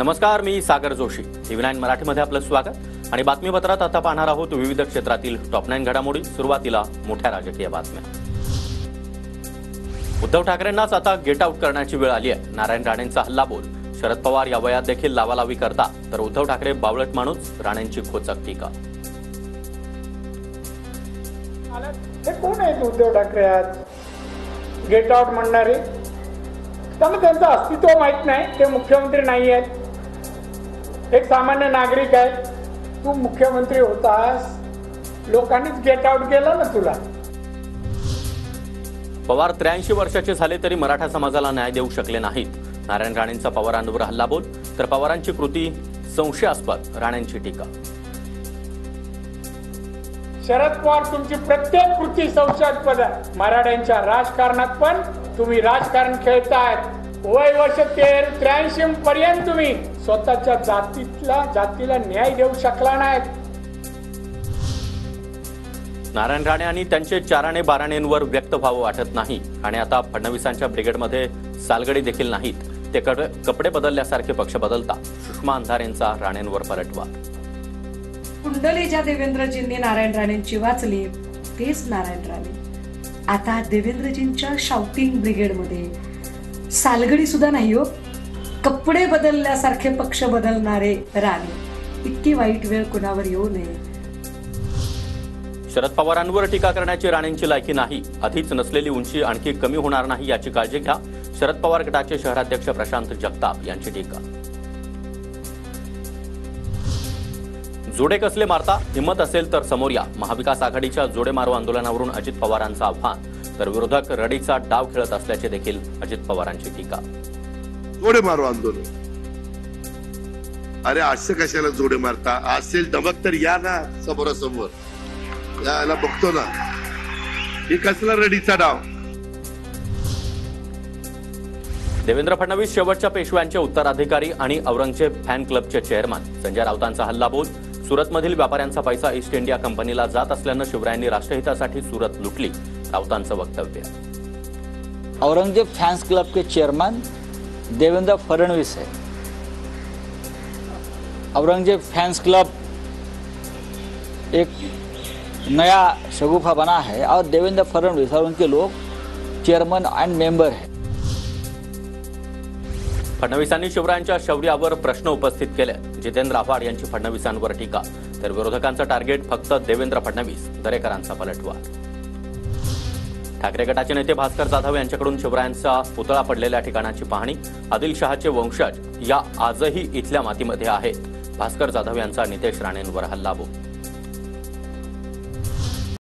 नमस्कार, मी सागर जोशी. TV9 मराठीमध्ये आपलं स्वागत आणि बातमीपत्रात आता पाहणार आहोत विविध क्षेत्रातील टॉप 9 घडामोडी. सुरुवातीला मोठ्या राजकीय बातम्या. उद्धव ठाकरेंनाच आता गेट आउट करण्याची वेळ आली आहे. नारायण राणेंचा हल्लाबोल. शरद पवार या वयात देखील लावालावी करतात तर उद्धव ठाकरे बावळट माणूस, राणेंची खोचक टीका. हे कोण आहेत उद्धव ठाकरे आज गेट आउट म्हणणारे? त्यांना त्यांचं अस्तित्व माहित नाही. ते मुख्यमंत्री नाही आहेत, एक सामान्य नागरिक आहे. तू मुख्यमंत्री होतास, लोकांनीच गेट आउट केलं ना तुला. पवार 83 वर्षाचे झाले तरी मराठा समाजाला न्याय देऊ शकले नाहीत. नारायण राणेंचा पवारांवर हल्लाबोल तर पवारांची कृती संशयास्पद, राणेंची टीका. शरद पवार तुमची प्रत्येक कृती संशयास्पद आहे. मराठ्यांच्या राजकारणात पण तुम्ही राजकारण खेळतायत. वय वर्ष 83 पर्यंत तुम्ही स्वतःच्या जातीला न्याय देऊ शकला नाहीत. नारायण राणे आणि त्यांचे चाराणे बाराणेंवर व्यक्त व्हावं वाटत नाही आणि आता फडणवीसांच्या ब्रिगेडमध्ये सालगडी देखील नाहीत. ते कपडे बदलल्यासारखे पक्ष बदलतात. सुषमा अंधारेंचा राणेंवर पलटवार. कुंडली ज्या देवेंद्रजींनी नारायण राणेंची वाचली तेच नारायण राणे आता देवेंद्रजींच्या शाउटिंग ब्रिगेडमध्ये सालगडी सुद्धा नाही हो. कपडे बदलल्यासारखे पक्ष बदलणारे राणे. इतकी वाईट वेळ कुणावर येऊ नये. शरद पवारांवर टीका करण्याची राणेंची लायकी नाही. आधीच नसलेली उंची आणखी कमी होणार नाही याची काळजी घ्या. शरद पवार गटाचे शहराध्यक्ष प्रशांत जगताप यांची टीका. जोडे कसले मारता? हिंमत असेल तर समोर या. महाविकास आघाडीच्या जोडे मारो आंदोलनावरून अजित पवारांचं आव्हान तर विरोधक रडीचा डाव खेळत असल्याचे देखील अजित पवारांची टीका. जोडे मारो आंदोलन. अरे असं कशाला जोडे मारता? असेल दमक तर या ना समोरासमोर. याला बघतो ना, ही कसला रडीचा डाव. देवेंद्र फडणवीस शेवटच्या पेशव्यांचे उत्तराधिकारी आणि औरंगजेब फॅन क्लबचे चेअरमन. संजय राऊतांचा हल्लाबोल. सुरतमधील व्यापाऱ्यांचा पैसा ईस्ट इंडिया कंपनीला जात असल्यानं शिवरायांनी राष्ट्रहितासाठी सुरत लुटली, राऊतांचं वक्तव्य. औरंगजेब फैंस क्लब के चेयरमैन देवेंद्र फडणवीस है. औरंगजेब फैंस क्लब एक नया शगुफा बना है और देवेंद्र फडणवीस और उनके लोग चेयरमैन एंड मेंबर है. फडणवीसांनी शिवरायांच्या शौर्यावर प्रश्न उपस्थित केले. जितेंद्र आव्हाड यांची फडणवीसांवर टीका तर विरोधकांचं टार्गेट फक्त देवेंद्र फडणवीस, दरेकरांचा पलटवार. ठाकरे गटाचे नेते भास्कर जाधव यांच्याकडून शिवरायांचा पुतळा पडलेल्या ठिकाणाची पाहणी. आदिलशहाचे वंशज या आजही इथल्या मातीमध्ये आहेत. भास्कर जाधव यांचा नितेश राणेंवर हल्लाबोल.